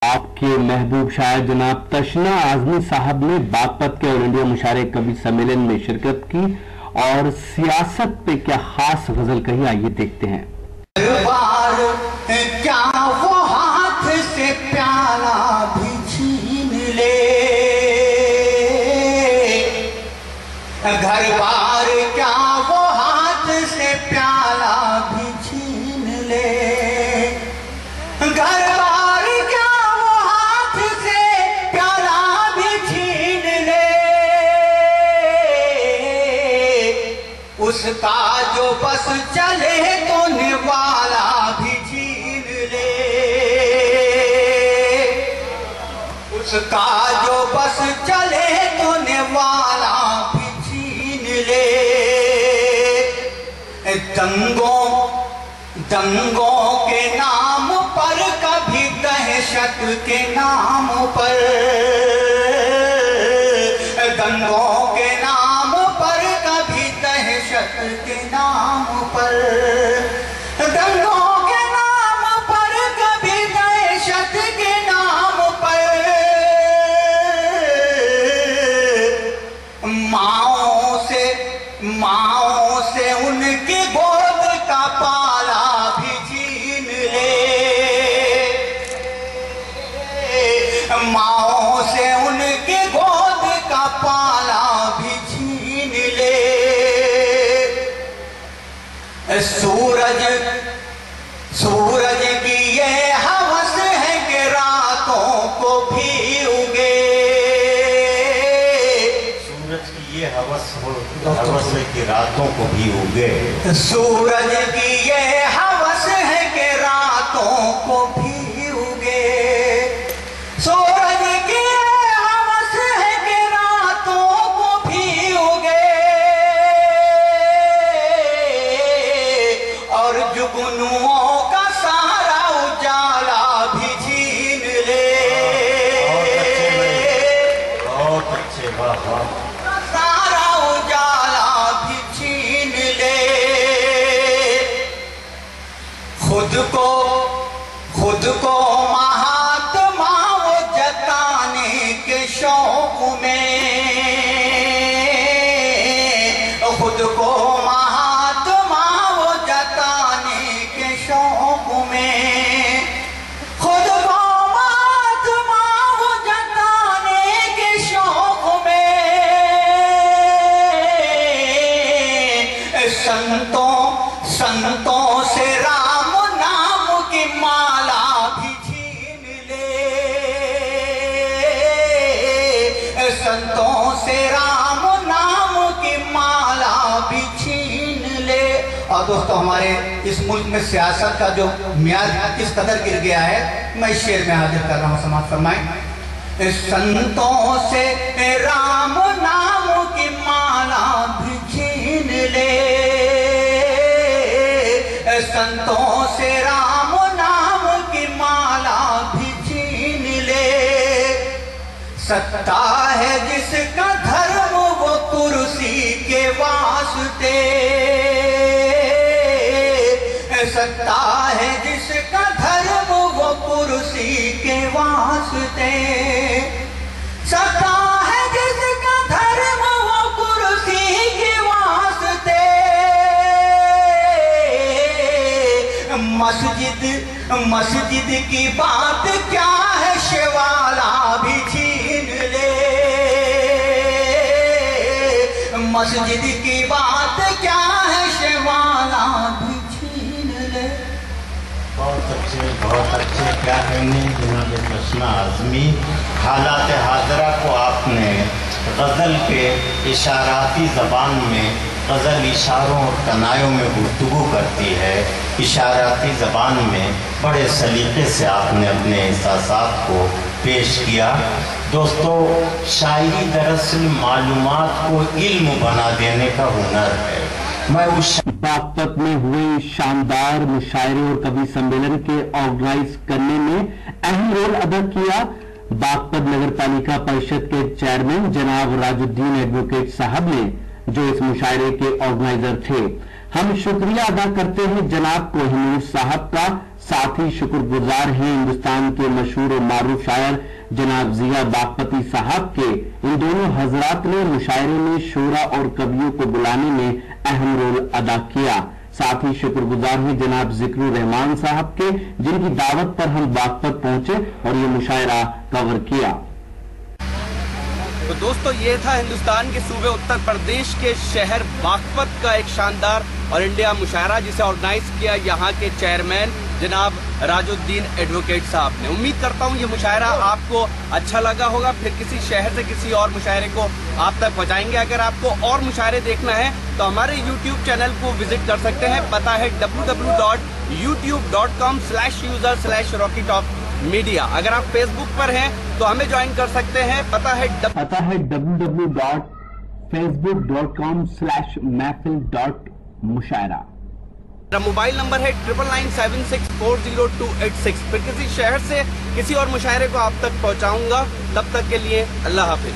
आपके महबूब शायर जनाब तशना आजमी साहब ने बागपत के ऑल इंडिया मुशायरे कवि सम्मेलन में शिरकत की और सियासत पे क्या खास गजल कही, आइए देखते हैं। क्या वो हाथ से प्याला भी छीन ले, घर बार क्या वो हाथ से प्याला भी छीन ले, घर बार क्या वो हाथ से प्याला भी छीन ले, उसका जो बस चले तो निवाला भी छीन ले, उसका जो बस चले तो निवाला भी छीन ले। दंगों के नाम पर, कभी दहशत के नाम पर, दंगों के नाम पर, कभी दहशत के नाम पर, दंगों के नाम पर, कभी दहशत के नाम पर, माओ से उनकी गोद का पाला भी छीन ले, माओ से उनकी गोद का पाला भी छीन ले। सूरज की ये हवस है कि रातों को भी उगे, सूरज की ये हवस है कि रातों को भी उगे, सूरज की ये हवस है कि रातों को भी उगे, सूरज की ये हवस है कि रातों को भी उगे, और जुगनुओं का सारा उजाला भी छीन ले। बहुत अच्छे, वाह वाह। सारा उजाला भी छीन ले, खुद को महात्मा वो जताने के शौक में, खुद को महात्मा वो जताने के शौक में, खुद को महात्मा वो जताने के शौक में, संतों से राम नाम की माला भी छीन ले, संतों से राम नाम की माला भी छीन ले। और दोस्तों, हमारे इस मुल्क में सियासत का जो मियाद किस कदर गिर गया है, मैं इस शेर में हाजिर कर रहा हूँ, समाप्त फरमाएं। संतों से राम नाम की माला भी छीन ले, संतों से राम नाम की माला भी छीन ले। सत्ता है जिसका धर्म वो कुर्सी के वास्ते, सत्ता है जिसका धर्म वो कुर्सी के वास्ते, सत्ता है जिसका धर्म वो कुर्सी के वास्ते, मस्जिद की बात क्या है शेवाला भी छीन ले, मस्जिद की बात क्या है शेवाला भी छीन ले। बहुत अच्छे क्या कहने जनाब तशना आज़मी। हालात हाज़रा को आपने गज़ल के इशाराती ज़बान में, गज़ल इशारों और तनायों में गुफ्तगू करती है, इशाराती ज़बान में बड़े सलीक़े से आपने अपने एहसासात को पेश किया। दोस्तों, शायरी दरअसल मालूमात को इल्म बना देने का हुनर है। मैं उस बागपत में हुए शानदार मुशायरे और कवि सम्मेलन के ऑर्गेनाइज करने में अहम रोल अदा किया बागपत नगर पालिका परिषद के चेयरमैन जनाब राजुद्दीन एडवोकेट साहब ने, जो इस मुशायरे के ऑर्गेनाइजर थे। हम शुक्रिया अदा करते हैं जनाब कोहिनूर साहब का, साथ ही शुक्रगुजार हैं हिंदुस्तान के मशहूर और मारूफ शायर जनाब जिया बागपती साहब के। इन दोनों हजरात ने मुशायरे में शोरा और कवियों को बुलाने में अहम रोल अदा किया। साथ ही शुक्रगुजार हैं जनाब जिक्रुर रहमान साहब के, जिनकी दावत पर हम बागपत पहुंचे और ये मुशायरा कवर किया। तो दोस्तों, ये था हिंदुस्तान के सूबे उत्तर प्रदेश के शहर बागपत का एक शानदार और इंडिया मुशायरा, जिसे ऑर्गेनाइज किया यहाँ के चेयरमैन जनाब राजुद्दीन एडवोकेट साहब ने। उम्मीद करता हूँ ये मुशायरा आपको अच्छा लगा होगा। फिर किसी शहर से किसी और मुशायरे को आप तक पहुँचाएंगे। अगर आपको और मुशायरे देखना है तो हमारे YouTube चैनल को विजिट कर सकते हैं। पता है www.youtube.com/user/rockytopmedia। अगर आप फेसबुक पर हैं तो हमें ज्वाइन कर सकते हैं। पता है www.facebook.com/महफिल.मुशायरा। मोबाइल नंबर है 9997640286। फिर किसी शहर से किसी और मुशायरे को आप तक पहुंचाऊंगा। तब तक के लिए अल्लाह हाफिज।